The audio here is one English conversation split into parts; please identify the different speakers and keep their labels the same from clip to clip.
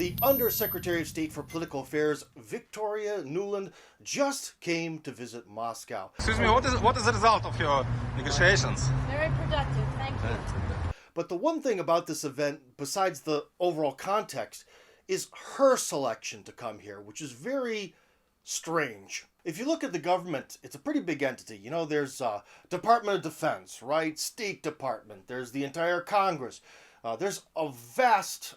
Speaker 1: The Undersecretary of State for Political Affairs, Victoria Nuland, just came to visit Moscow.
Speaker 2: Excuse me, what is the result of your negotiations?
Speaker 3: Very productive, thank you.
Speaker 1: But the one thing about this event, besides the overall context, is her selection to come here, which is very strange. If you look at the government, it's a pretty big entity. You know, there's Department of Defense, right? State Department. There's the entire Congress. There's a vast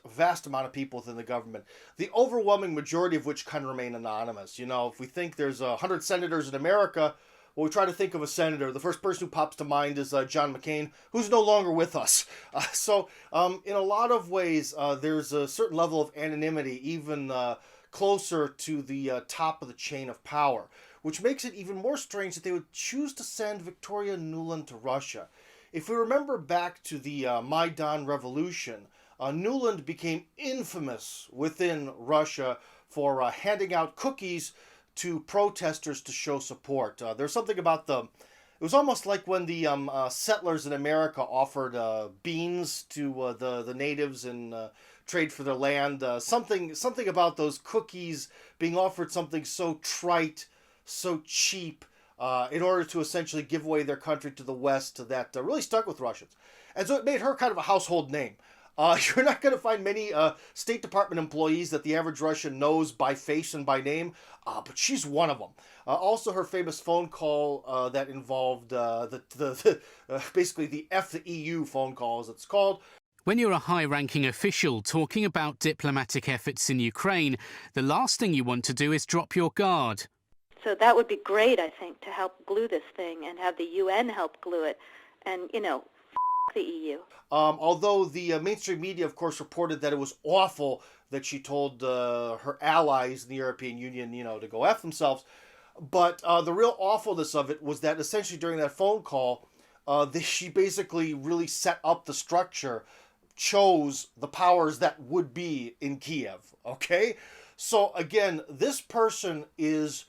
Speaker 1: amount of people within the government, the overwhelming majority of which kind of remain anonymous. You know, if we think there's 100 senators in America, well, we try to think of a senator. The first person who pops to mind is John McCain, who's no longer with us. So in a lot of ways, there's a certain level of anonymity, even closer to the top of the chain of power, which makes it even more strange that they would choose to send Victoria Nuland to Russia. If we remember back to the Maidan Revolution, Nuland became infamous within Russia for handing out cookies to protesters to show support. There's something about it was almost like when the settlers in America offered beans to the natives in trade for their land. Something about those cookies being offered something so trite, so cheap, in order to essentially give away their country to the West that really stuck with Russians. And so it made her kind of a household name. You're not going to find many State Department employees that the average Russian knows by face and by name, but she's one of them. Also, her famous phone call that involved basically the F the EU phone call, as it's called.
Speaker 4: When you're a high-ranking official talking about diplomatic efforts in Ukraine, the last thing you want to do is drop your guard.
Speaker 5: So that would be great, I think, to help glue this thing and have the UN help glue it and, you know, the EU.
Speaker 1: Although the mainstream media, of course, reported that it was awful that she told her allies in the European Union, you know, to go F themselves. But the real awfulness of it was that essentially during that phone call, she basically really set up the structure, chose the powers that would be in Kiev, okay? So again, this person is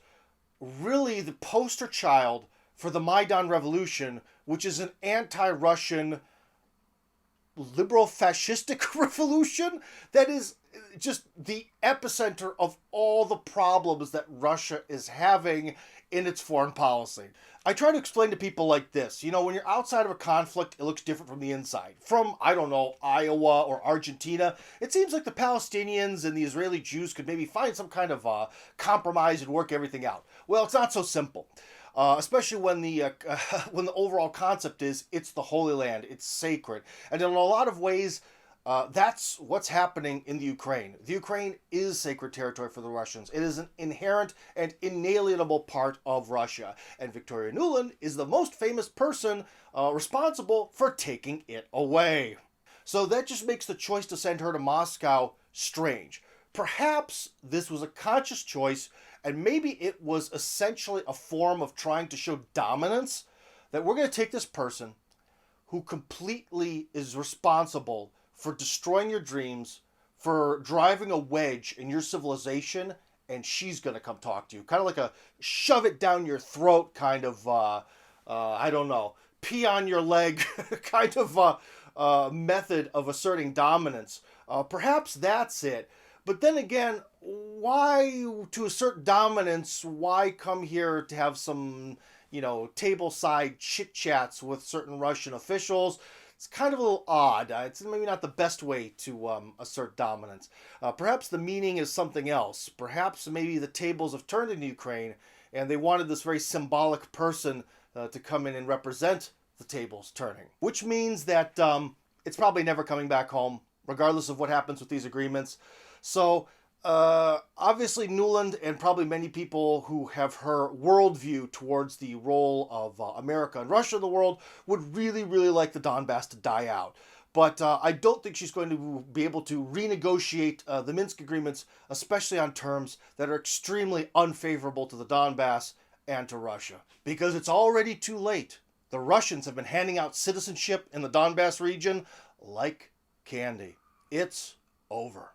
Speaker 1: really the poster child for the Maidan Revolution, which is an anti-Russian liberal fascistic revolution that is just the epicenter of all the problems that Russia is having in its foreign policy. I try to explain to people like this. You know, when you're outside of a conflict, it looks different from the inside. From, I don't know, Iowa or Argentina, it seems like the Palestinians and the Israeli Jews could maybe find some kind of compromise and work everything out. Well, it's not so simple. Especially when the overall concept is it's the Holy Land, it's sacred. And in a lot of ways, that's what's happening in the Ukraine. The Ukraine is sacred territory for the Russians. It is an inherent and inalienable part of Russia. And Victoria Nuland is the most famous person responsible for taking it away. So that just makes the choice to send her to Moscow strange. Perhaps this was a conscious choice, and maybe it was essentially a form of trying to show dominance, that we're going to take this person who completely is responsible for destroying your dreams, for driving a wedge in your civilization, and she's going to come talk to you. Kind of like a shove it down your throat kind of, I don't know, pee on your leg kind of method of asserting dominance. Perhaps that's it. But then again, why, to assert dominance, why come here to have some, you know, table-side chit-chats with certain Russian officials? It's kind of a little odd. It's maybe not the best way to assert dominance. Perhaps the meaning is something else. Perhaps maybe the tables have turned in Ukraine, and they wanted this very symbolic person to come in and represent the tables turning. Which means that it's probably never coming back home, regardless of what happens with these agreements. So, obviously Nuland and probably many people who have her worldview towards the role of America and Russia in the world would really, really like the Donbass to die out. But I don't think she's going to be able to renegotiate the Minsk agreements, especially on terms that are extremely unfavorable to the Donbass and to Russia. Because it's already too late. The Russians have been handing out citizenship in the Donbass region like candy. It's over.